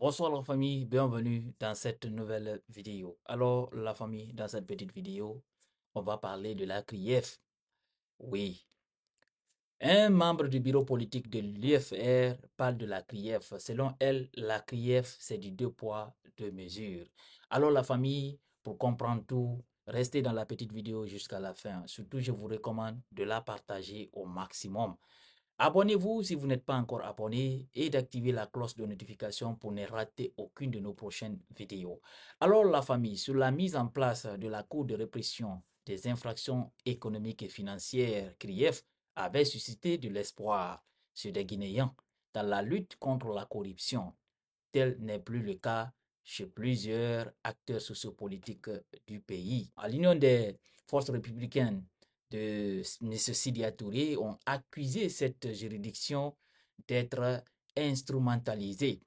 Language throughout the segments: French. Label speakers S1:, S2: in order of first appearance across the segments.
S1: Bonsoir la famille, bienvenue dans cette nouvelle vidéo. Alors la famille, dans cette petite vidéo, on va parler de la CRIEF. Oui, un membre du bureau politique de l'UFR parle de la CRIEF. Selon elle, la CRIEF, c'est du deux poids, deux mesures. Alors la famille, pour comprendre tout, restez dans la petite vidéo jusqu'à la fin. Surtout, je vous recommande de la partager au maximum. Abonnez-vous si vous n'êtes pas encore abonné et d'activer la cloche de notification pour ne rater aucune de nos prochaines vidéos. Alors la famille, sur la mise en place de la Cour de répression des infractions économiques et financières, CRIEF, avait suscité de l'espoir chez des Guinéens dans la lutte contre la corruption. Tel n'est plus le cas chez plusieurs acteurs sociopolitiques du pays. À l'Union des forces républicaines de M. Sidia Touré ont accusé cette juridiction d'être instrumentalisée.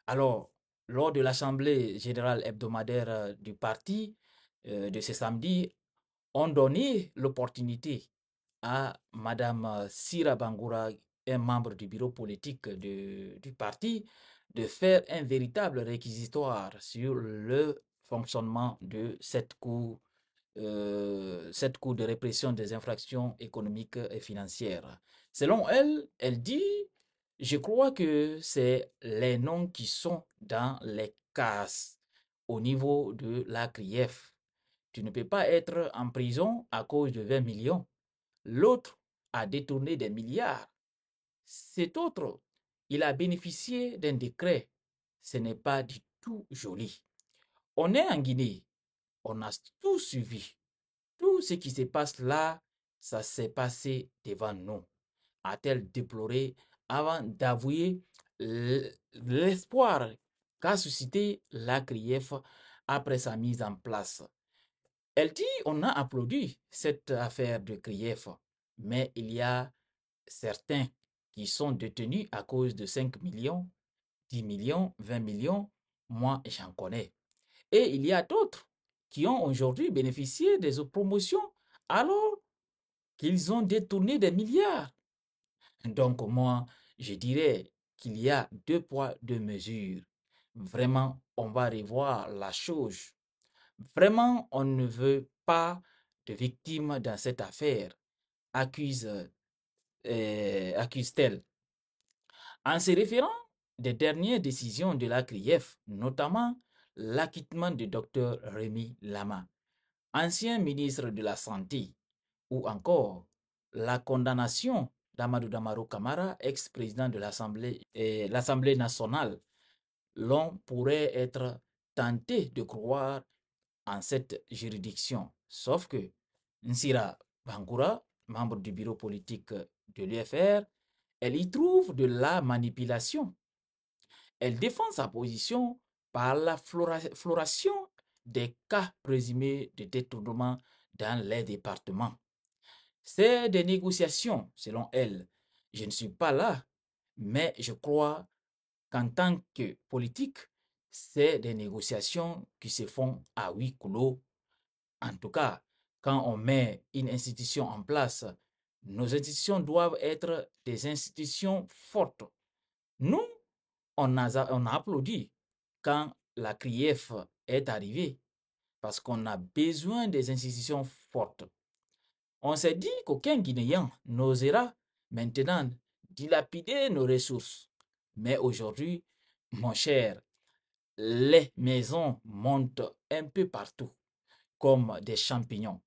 S1: Alors, lors de l'Assemblée générale hebdomadaire du parti de ce samedi, on donné l'opportunité à Madame Sira Bangoura, un membre du bureau politique du parti, de faire un véritable réquisitoire sur le fonctionnement de cette cour de répression des infractions économiques et financières. Selon elle, elle dit, je crois que c'est les noms qui sont dans les cases au niveau de la CRIEF. Tu ne peux pas être en prison à cause de 20 millions. L'autre a détourné des milliards. Cet autre, il a bénéficié d'un décret. Ce n'est pas du tout joli. On est en Guinée. On a tout suivi. Tout ce qui se passe là, ça s'est passé devant nous, a-t-elle déploré avant d'avouer l'espoir qu'a suscité la CRIEF après sa mise en place. Elle dit, on a applaudi cette affaire de CRIEF, mais il y a certains qui sont détenus à cause de 5 millions, 10 millions, 20 millions. Moi, j'en connais. Et il y a d'autres qui ont aujourd'hui bénéficié des promotions alors qu'ils ont détourné des milliards. Donc moi, je dirais qu'il y a deux poids, deux mesures. Vraiment, on va revoir la chose. Vraiment, on ne veut pas de victimes dans cette affaire, accuse, accuse-t-elle. En se référant des dernières décisions de la CRIEF, notamment l'acquittement du docteur Rémi Lama, ancien ministre de la Santé, ou encore la condamnation d'Amadou Damaro Camara, ex-président de l'Assemblée nationale, l'on pourrait être tenté de croire en cette juridiction. Sauf que Nsira Bangoura, membre du bureau politique de l'UFR, elle y trouve de la manipulation. Elle défend sa position par la floration des cas présumés de détournement dans les départements. C'est des négociations, selon elle. Je ne suis pas là, mais je crois qu'en tant que politique, c'est des négociations qui se font à huis clos. En tout cas, quand on met une institution en place, nos institutions doivent être des institutions fortes. Nous, on a applaudi quand la CRIEF est arrivée parce qu'on a besoin des institutions fortes. On s'est dit qu'aucun Guinéen n'osera maintenant dilapider nos ressources. Mais aujourd'hui, mon cher, les maisons montent un peu partout, comme des champignons.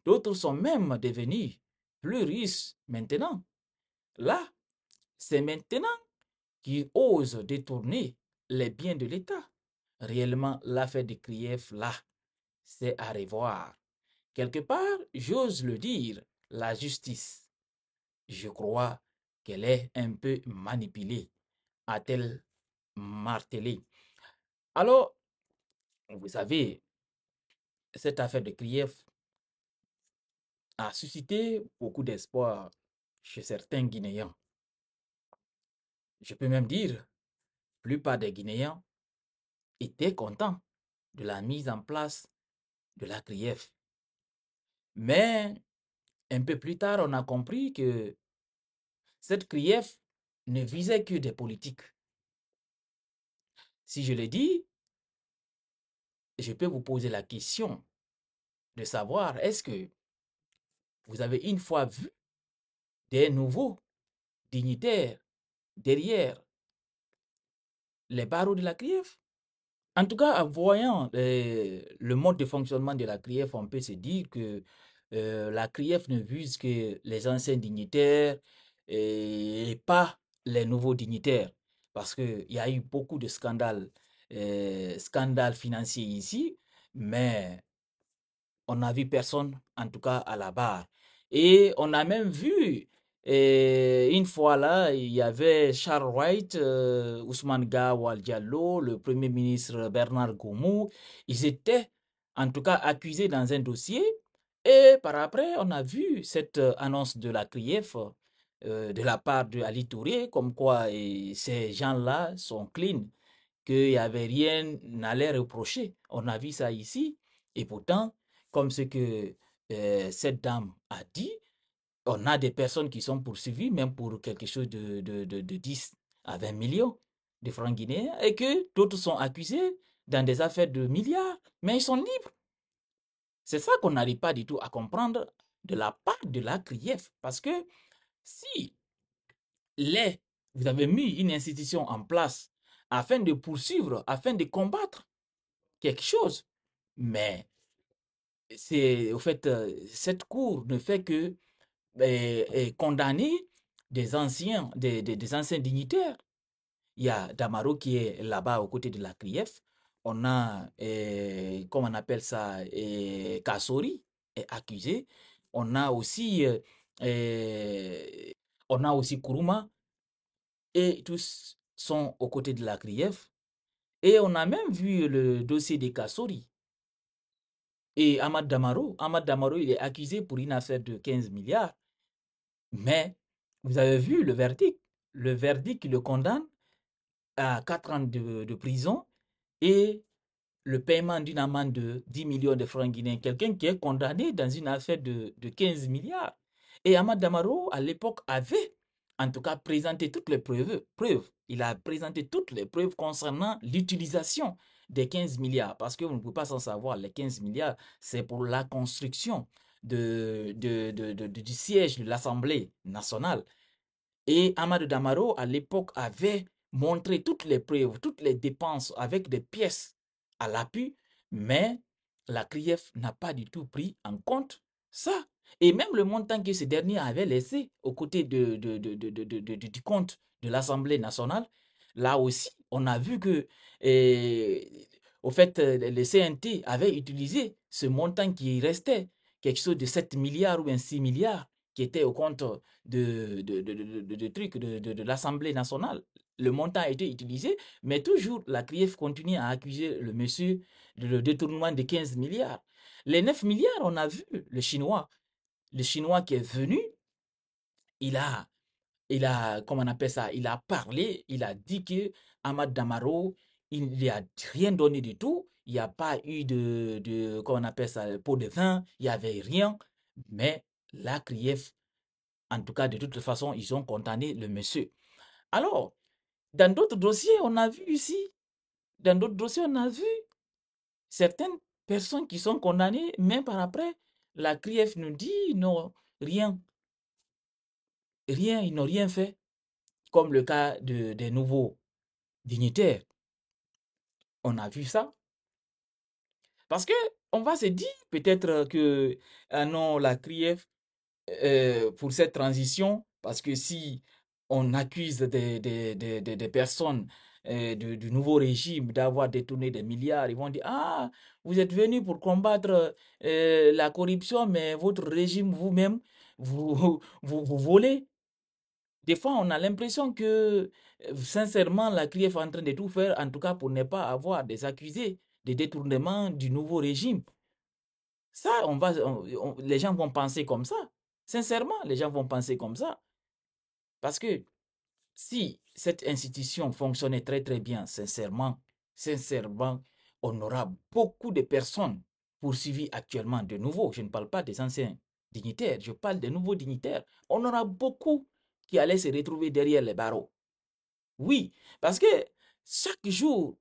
S1: D'autres sont même devenus plus riches maintenant. Là, c'est maintenant qu'ils osent détourner les biens de l'État. Réellement, l'affaire de Krief, là, c'est à revoir. Quelque part, j'ose le dire, la justice, je crois qu'elle est un peu manipulée, a-t-elle martelé. Alors, vous savez, cette affaire de Krief a suscité beaucoup d'espoir chez certains Guinéens. Je peux même dire, la plupart des Guinéens étaient contents de la mise en place de la CRIEF. Mais un peu plus tard, on a compris que cette CRIEF ne visait que des politiques. Si je le dis, je peux vous poser la question de savoir, est-ce que vous avez une fois vu des nouveaux dignitaires derrière les barreaux de la CRIEF? En tout cas, en voyant le mode de fonctionnement de la CRIEF, on peut se dire que la CRIEF ne vise que les anciens dignitaires et pas les nouveaux dignitaires. Parce qu'il y a eu beaucoup de scandales financiers ici, mais on n'a vu personne, en tout cas à la barre. Et on a même vu, une fois là, il y avait Charles Wright, Ousmane Gawal Diallo, le Premier ministre Bernard Goumou. Ils étaient, en tout cas, accusés dans un dossier. Et par après, on a vu cette annonce de la CRIEF de la part de Ali Touré, comme quoi ces gens-là sont clean, qu'il n'y avait rien à les reprocher. On a vu ça ici. Et pourtant, comme ce que cette dame a dit, on a des personnes qui sont poursuivies, même pour quelque chose de 10 à 20 millions de francs guinéens, et que d'autres sont accusés dans des affaires de milliards, mais ils sont libres. C'est ça qu'on n'arrive pas du tout à comprendre de la part de la CRIEF. Parce que si vous avez mis une institution en place afin de poursuivre, afin de combattre quelque chose, mais c'est au fait, cette cour ne fait que condamner des anciens dignitaires. Il y a Damaro qui est là-bas aux côtés de la CRIEF. On a, comment on appelle ça, Kassori est accusé. On a aussi, on a aussi Kourouma et tous sont aux côtés de la CRIEF. Et on a même vu le dossier de Kassori et Ahmad Damaro. Ahmad Damaro, il est accusé pour une affaire de 15 milliards. Mais vous avez vu le verdict. Le verdict le condamne à 4 ans de prison et le paiement d'une amende de 10 millions de francs guinéens. Quelqu'un qui est condamné dans une affaire de 15 milliards. Et Ahmad Damaro, à l'époque, avait en tout cas présenté toutes les preuves. Il a présenté toutes les preuves concernant l'utilisation des 15 milliards. Parce que vous ne pouvez pas s'en savoir, les 15 milliards, c'est pour la construction du siège de l'Assemblée nationale. Et Amadou Damaro, à l'époque, avait montré toutes les preuves, toutes les dépenses avec des pièces à l'appui, mais la CRIEF n'a pas du tout pris en compte ça. Et même le montant que ce dernier avait laissé aux côtés du compte de l'Assemblée nationale, là aussi, on a vu que, au fait, le CNT avait utilisé ce montant qui restait, quelque chose de 7 milliards ou un 6 milliards, qui était au compte de l'Assemblée nationale. Le montant a été utilisé, mais toujours la CRIEF continue à accuser le monsieur de le détournement de 15 milliards. Les 9 milliards, on a vu le Chinois qui est venu, il a, comment on appelle ça, il a parlé, il a dit que Ahmad Damaro, il n'y a rien donné du tout, il n'y a pas eu comment on appelle ça, pot de vin, il n'y avait rien, mais la CRIEF, en tout cas, de toute façon, ils ont condamné le monsieur. Alors, dans d'autres dossiers, on a vu ici, dans d'autres dossiers, on a vu certaines personnes qui sont condamnées, mais par après, la CRIEF nous dit non, rien, rien, ils n'ont rien fait, comme le cas des nouveaux dignitaires. On a vu ça. Parce que on va se dire peut-être que non, la CRIEF pour cette transition, parce que si on accuse des personnes du nouveau régime d'avoir détourné des milliards, ils vont dire, ah, vous êtes venus pour combattre la corruption, mais votre régime vous-même, vous volez. Des fois, on a l'impression que, sincèrement, la CRIEF est en train de tout faire, en tout cas pour ne pas avoir des accusés de détournement du nouveau régime. Ça, les gens vont penser comme ça. Sincèrement, les gens vont penser comme ça. Parce que si cette institution fonctionnait très très bien, sincèrement, on aura beaucoup de personnes poursuivies actuellement de nouveau. Je ne parle pas des anciens dignitaires, je parle des nouveaux dignitaires. On aura beaucoup qui allaient se retrouver derrière les barreaux. Oui, parce que chaque jour,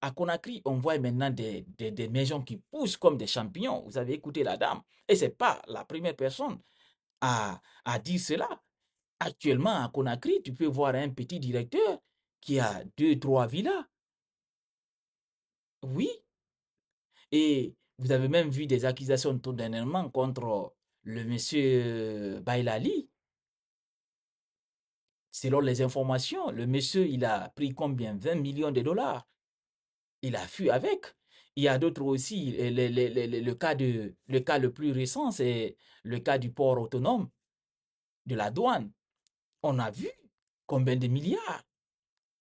S1: À Conakry, on voit maintenant des maisons qui poussent comme des champignons. Vous avez écouté la dame. Et ce n'est pas la première personne à dire cela. Actuellement, à Conakry, tu peux voir un petit directeur qui a deux, trois villas. Oui. Et vous avez même vu des accusations tout dernièrement contre le monsieur Bailali. Selon les informations, le monsieur, il a pris combien? 20 millions de dollars. Il a fui avec. Il y a d'autres aussi. Le cas le plus récent, c'est le cas du port autonome, de la douane. On a vu combien de milliards?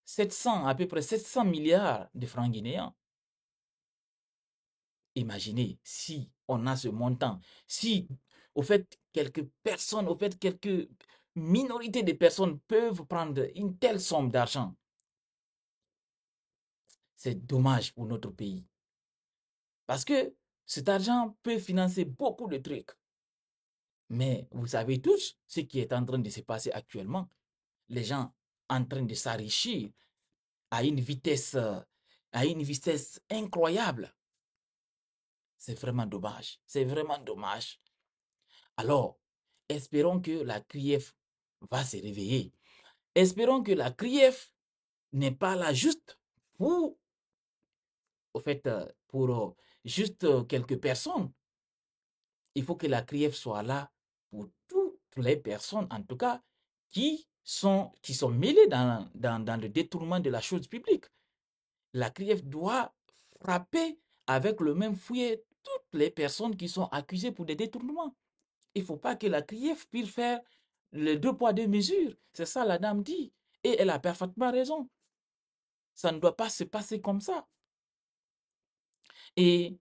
S1: 700, à peu près 700 milliards de francs guinéens. Imaginez si on a ce montant, si au fait quelques personnes, au fait quelques minorités de personnes peuvent prendre une telle somme d'argent, c'est dommage pour notre pays. Parce que cet argent peut financer beaucoup de trucs. Mais vous savez tous ce qui est en train de se passer actuellement. Les gens en train de s'enrichir à à une vitesse incroyable. C'est vraiment dommage. C'est vraiment dommage. Alors, espérons que la CRIEF va se réveiller. Espérons que la CRIEF n'est pas là juste pour, au fait, pour juste quelques personnes. Il faut que la CRIEF soit là pour toutes les personnes, en tout cas, qui sont mêlées dans le détournement de la chose publique. La CRIEF doit frapper avec le même fouet toutes les personnes qui sont accusées pour des détournements. Il ne faut pas que la CRIEF puisse faire les deux poids, deux mesures. C'est ça la dame dit. Et elle a parfaitement raison. Ça ne doit pas se passer comme ça. Et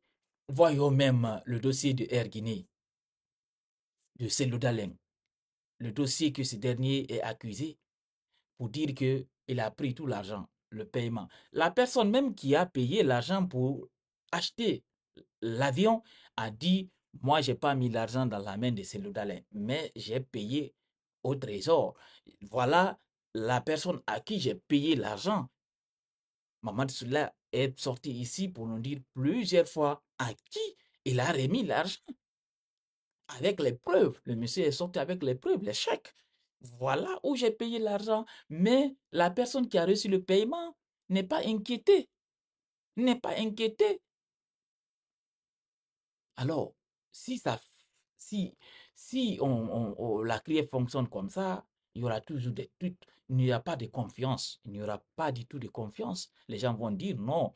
S1: voyons même le dossier de Air Guinée, de Cellou Dalein. Le dossier que ce dernier est accusé pour dire qu'il a pris tout l'argent, le paiement. La personne même qui a payé l'argent pour acheter l'avion a dit, moi, je n'ai pas mis l'argent dans la main de Cellou Dalein, mais j'ai payé au trésor. Voilà la personne à qui j'ai payé l'argent. Maman Soula est sorti ici pour nous dire plusieurs fois à qui il a remis l'argent. Avec les preuves. Le monsieur est sorti avec les preuves, les chèques. Voilà où j'ai payé l'argent. Mais la personne qui a reçu le paiement n'est pas inquiétée. N'est pas inquiétée. Alors, si ça, si, si la CRIEF fonctionne comme ça, il y aura toujours il n'y a pas de confiance. Il n'y aura pas du tout de confiance. Les gens vont dire non.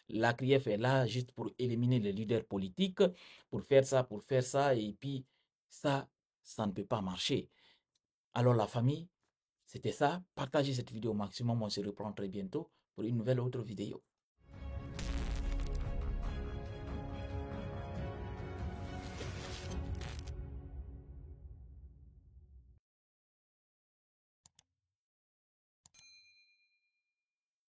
S1: La CRIEF est là juste pour éliminer les leaders politiques, pour faire ça, et puis ça ne peut pas marcher. Alors la famille, c'était ça. Partagez cette vidéo au maximum. On se reprend très bientôt pour une nouvelle autre vidéo.